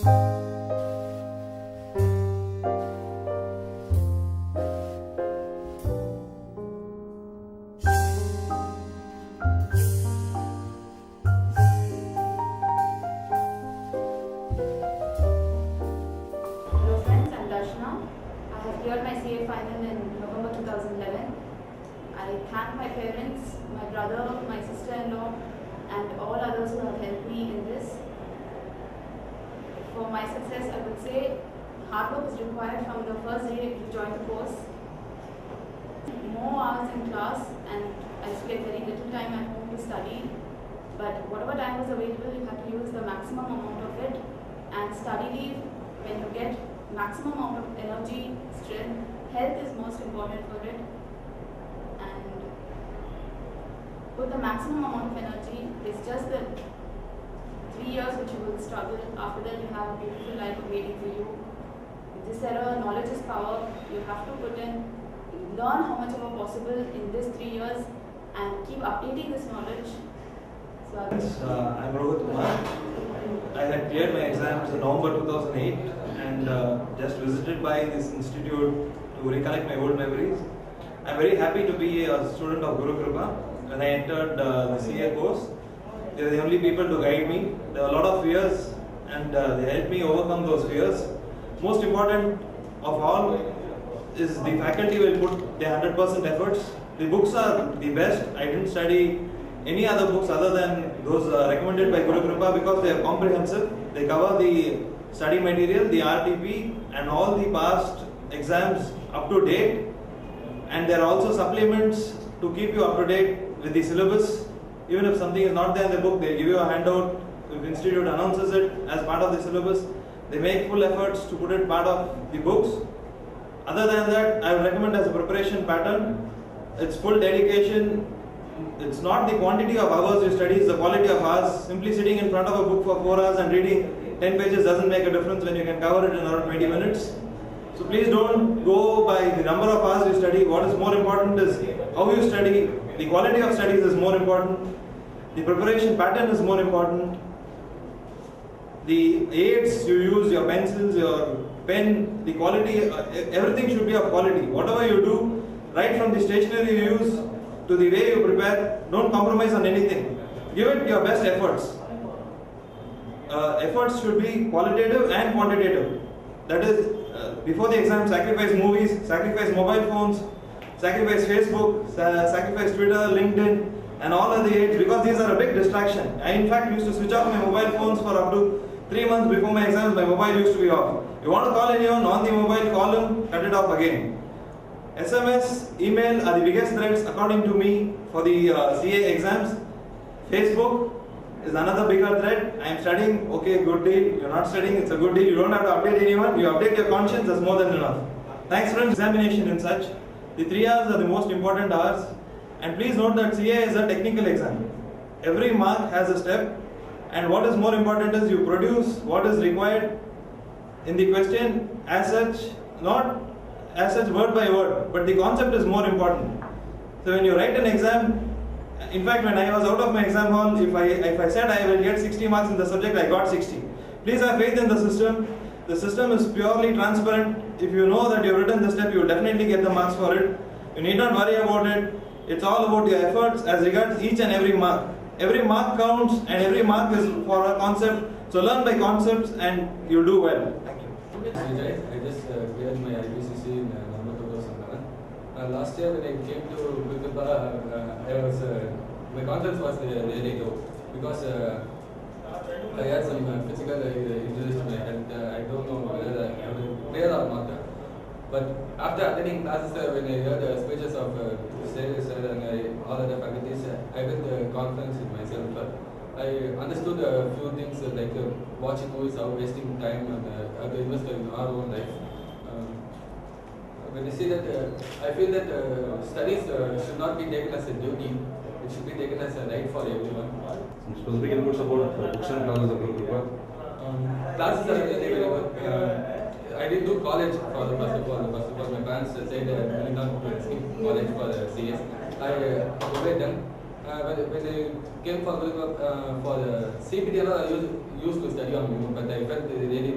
Hello friends, I'm Darshana. I have cleared my CA final in November 2011. I thank my parents, my brother, my sister-in-law and all others who have helped me in this. For my success, I would say hard work is required from the first day you join the course. More hours in class and I used to get very little time at home to study. But whatever time was available, you have to use the maximum amount of it, and study leave when you get maximum amount of energy, strength, health is most important for it, and put the maximum amount of energy. It's just the 3 years which you will struggle. After that you have a beautiful life waiting for you. In this era, knowledge is power. You have to put in, learn how much ever possible in these 3 years and keep updating this knowledge. I'm Rohit Kumar. I had cleared my exams in November 2008 and just visited by this institute to recollect my old memories. I'm very happy to be a student of Guru Kripa. When I entered the CA course, they were the only people to guide me. There were a lot of fears and they helped me overcome those fears. Most important of all is the faculty will put their 100% efforts. The books are the best. I didn't study any other books other than those recommended by Guru Kripa because they are comprehensive. They cover the study material, the RTP and all the past exams up to date, and there are also supplements to keep you up to date with the syllabus. Even if something is not there in the book, they give you a handout. If the institute announces it as part of the syllabus, they make full efforts to put it part of the books. Other than that, I would recommend as a preparation pattern, it's full dedication. It's not the quantity of hours you study, it's the quality of hours. Simply sitting in front of a book for 4 hours and reading 10 pages doesn't make a difference when you can cover it in around 20 minutes. So please don't go by the number of hours you study. What is more important is how you study. The quality of studies is more important. The preparation pattern is more important. The aids you use, your pencils, your pen, the quality, everything should be of quality. Whatever you do, right from the stationery you use to the way you prepare, don't compromise on anything. Give it your best efforts. Efforts should be qualitative and quantitative. That is, before the exam, sacrifice movies, sacrifice mobile phones, sacrifice Facebook, sacrifice Twitter, LinkedIn, and all of the aids, because these are a big distraction. I in fact used to switch off my mobile phones for up to 3 months before my exams. My mobile used to be off. You want to call anyone on the mobile, call them, cut it off again. SMS, email are the biggest threats according to me for the CA exams. Facebook is another bigger threat. I am studying, okay, good deal. You're not studying, it's a good deal. You don't have to update anyone. You update your conscience, that's more than enough. Thanks friends. Examination and such. The 3 hours are the most important hours. And please note that CA is a technical exam. Every mark has a step. And what is more important is you produce what is required in the question as such, not as such word by word, but the concept is more important. So when you write an exam, in fact when I was out of my exam hall, if I said I will get 60 marks in the subject, I got 60. Please have faith in the system. The system is purely transparent. If you know that you have written the step, you will definitely get the marks for it. You need not worry about it. It's all about your efforts as regards each and every mark. Every mark counts and every mark is for a concept. So learn by concepts and you'll do well. Thank you. I just cleared my IPCC in November 2011. Last year when I came to Gurukripa, my confidence was really low because I had some physical injuries to my health. I don't know whether I will play or not. But after attending classes, when I heard the speeches of sir and all other faculties, I built confidence in myself. I understood a few things like watching movies, how wasting time and how to invest in our own life. When I see that, I feel that studies should not be taken as a duty. It should be taken as a right for everyone. Some specific inputs about books and classes of Gurukripa? Classes are really very good. I didn't do college for the first of all. My parents said I will not skip college for the CS. I obeyed them. When I came for the CPT, I used to study on my own, but I felt really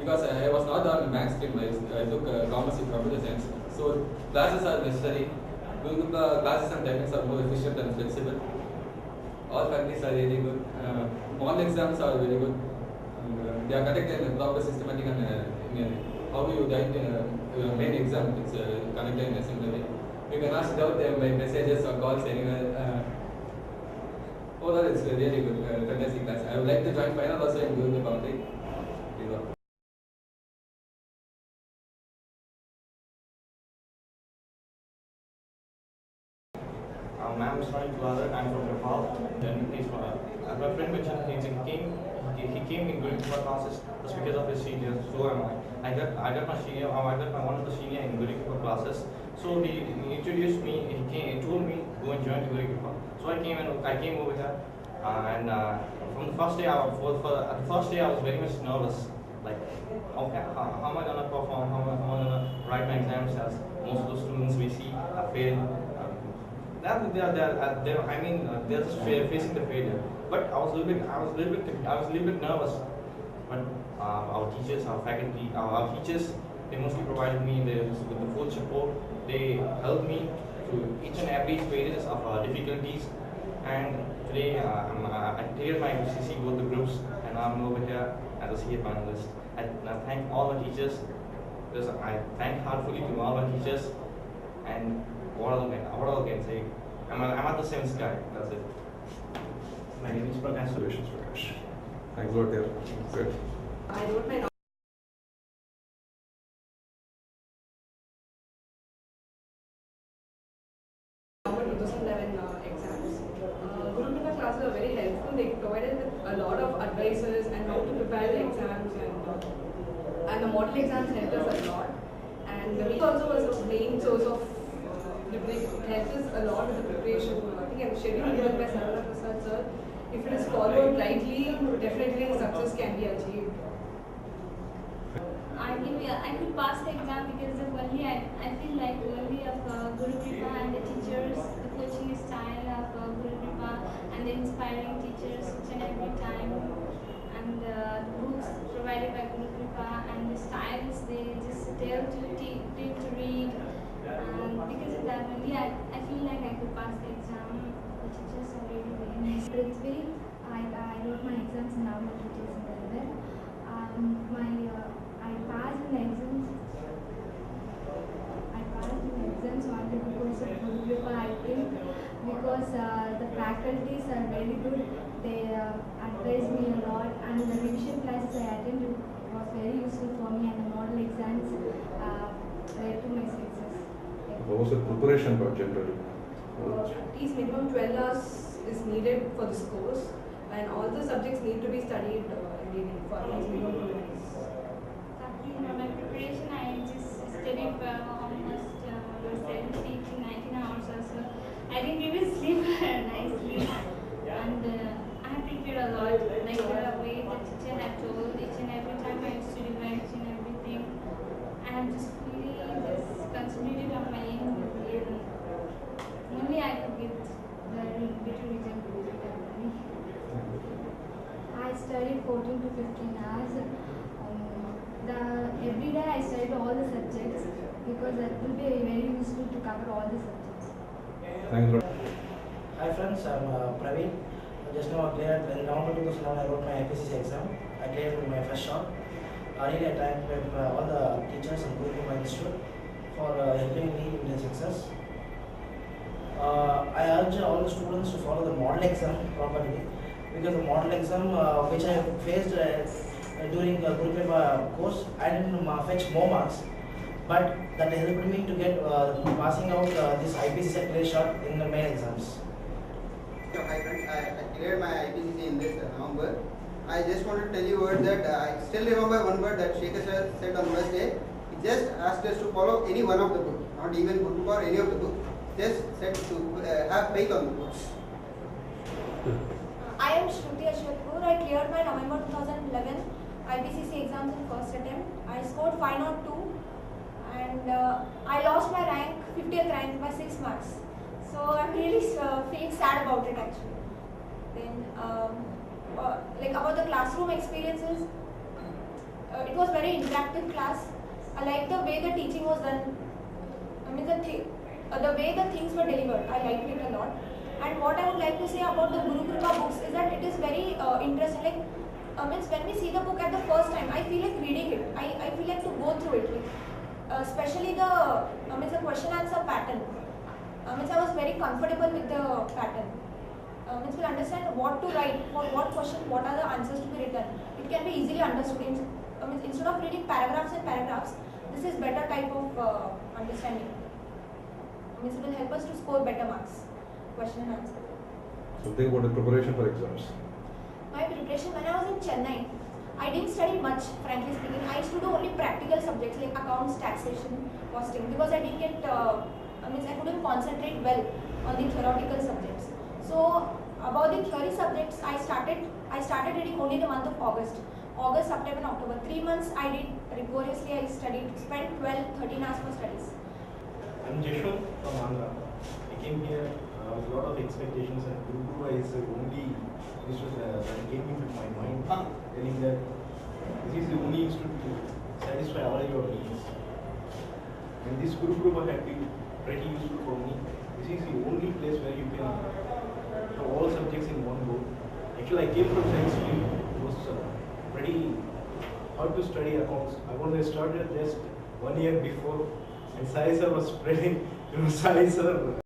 because I was not on maths stream. I took commerce in computer science. So classes are necessary. Classes and techniques are more efficient and flexible. All faculties are really good. All exams are very good. They are conducted in a proper systematic and how you write your main exam. It's conducted in a similar way. You can ask doubt by messages or calls anywhere. Overall, it's a really good, fantastic class. I would like to join final also in doing the boundary. Ma'am is from Kuala, I'm from Nepal. Then he's my friend mentioned he came in Guru Kripa classes just because of his senior. So am I. I got my senior. I got my one of the senior in Guru Kripa classes. So he introduced me. He told me go and join Guru Kripa. So I came over here, and from the first day, at the first day I was very much nervous. Like, okay, how am I gonna perform? How am I gonna write my exams? As most of the students we see are failed. They're just facing the failure. But I was a little bit nervous. But our teachers, our faculty, our teachers, they mostly provided me with the full support. They helped me through each and every phases of difficulties. And today I cleared my IPCC both the groups, and I'm over here as a CA finalist. I thank all my teachers. Because I thank heartfully to all my teachers. And what else can I say? I'm at the same sky. That's it. My name is Prakash. Congratulations, Prakash. Thanks a lot, dear. Good. I wrote my November 2011 exams. Guru Kripa classes were very helpful. They provided a lot of advices and how to prepare the exams, and the model exams helped us a lot. And the week also was a main source of it helps us a lot with the preparation. I think the schedule given by Sarvara Prasad sir, if it is followed rightly, definitely success can be achieved. I could pass the exam because of only I feel like only of Guru Kripa and the teachers, the coaching style of Guru Kripa and the inspiring teachers each and every time, and the books provided by Guru Kripa and the styles they just tell to read. Because of that only, I feel like I could pass the exam. The teachers are really very nice. Prithvi, I wrote my exams in November 2011. I passed in the exams. Only because of Guru Kripa, I think, because the faculties are very good. They advised me a lot, and the revision classes I attended was very useful for me, and the model exams led to my success. What was the preparation part generally? At least minimum 12 hours is needed for this course, and all the subjects need to be studied every day for at least minimum 2 days. My preparation, I just studied for almost 17 to 19 hours or so. I didn't even sleep nicely, and I have prepared a lot. Like the way the teacher had told, each and every time I used to revise each and everything. I have just really concentrated on my aim. Only I could get the better result. I studied 14 to 15 hours. Every day I studied all the subjects because that will be very useful to cover all the subjects. Thanks a lot. Hi friends, I'm Praveen. Just now I cleared in November 2011 I wrote my IPCC exam. I cleared with my first shot. Really I thank all the teachers and Guru Kripa Institute for helping me in the success. I urge all the students to follow the model exam properly, because the model exam which I faced during the Guru Kripa course, I didn't fetch more marks, but that helped me to get passing out this IPCC clear shot in the main exams. Hi friends, I cleared my IPCC in this November. I just want to tell you a word that I still remember one word that Shekhar sir said on first day. He just asked us to follow any one of the books, not even Guru or any of the books. Just said to have faith on the books. I am Shruti Ashwatpur. I cleared my November 2011 IPCC exams in first attempt. I scored 502 and I lost my rank, 50th rank by 6 marks. So I'm really feeling sad about it actually. Then like about the classroom experiences, it it was very interactive class. I liked the way the teaching was done. I mean the way the things were delivered. I liked it a lot. And what I would like to say about the Guru Kripa books is that it is very interesting. Like, means when we see the book at the first time, I feel like reading it. I feel like to go through it. Like, especially the the question answer pattern. I was very comfortable with the pattern. We'll understand what to write for what question, what are the answers to be written. It can be easily understood. Instead of reading paragraphs and paragraphs, this is better type of understanding. It will help us to score better marks. Question and answer. Something about the preparation for exams. My preparation when I was in Chennai, I didn't study much, frankly speaking. I used to do only practical subjects like accounts, taxation, costing, because I didn't get, I couldn't concentrate well on the theoretical subjects. So about the theory subjects, I started reading only the month of August, September and October. 3 months I did rigorously. I studied, spent 12-13 hours for studies. I'm Jeshwant from Andhra. I came here with a lot of expectations, and Guru Kripa is the only institute that came into my mind, telling that this is the only institute to satisfy all your needs. And this Guru Kripa had been pretty useful for me. This is the only place where you can have all subjects in one go. Actually, I came from science field. It was pretty hard to study accounts. I wanted to start just 1 year before, and Sai sir was spreading, Sai sir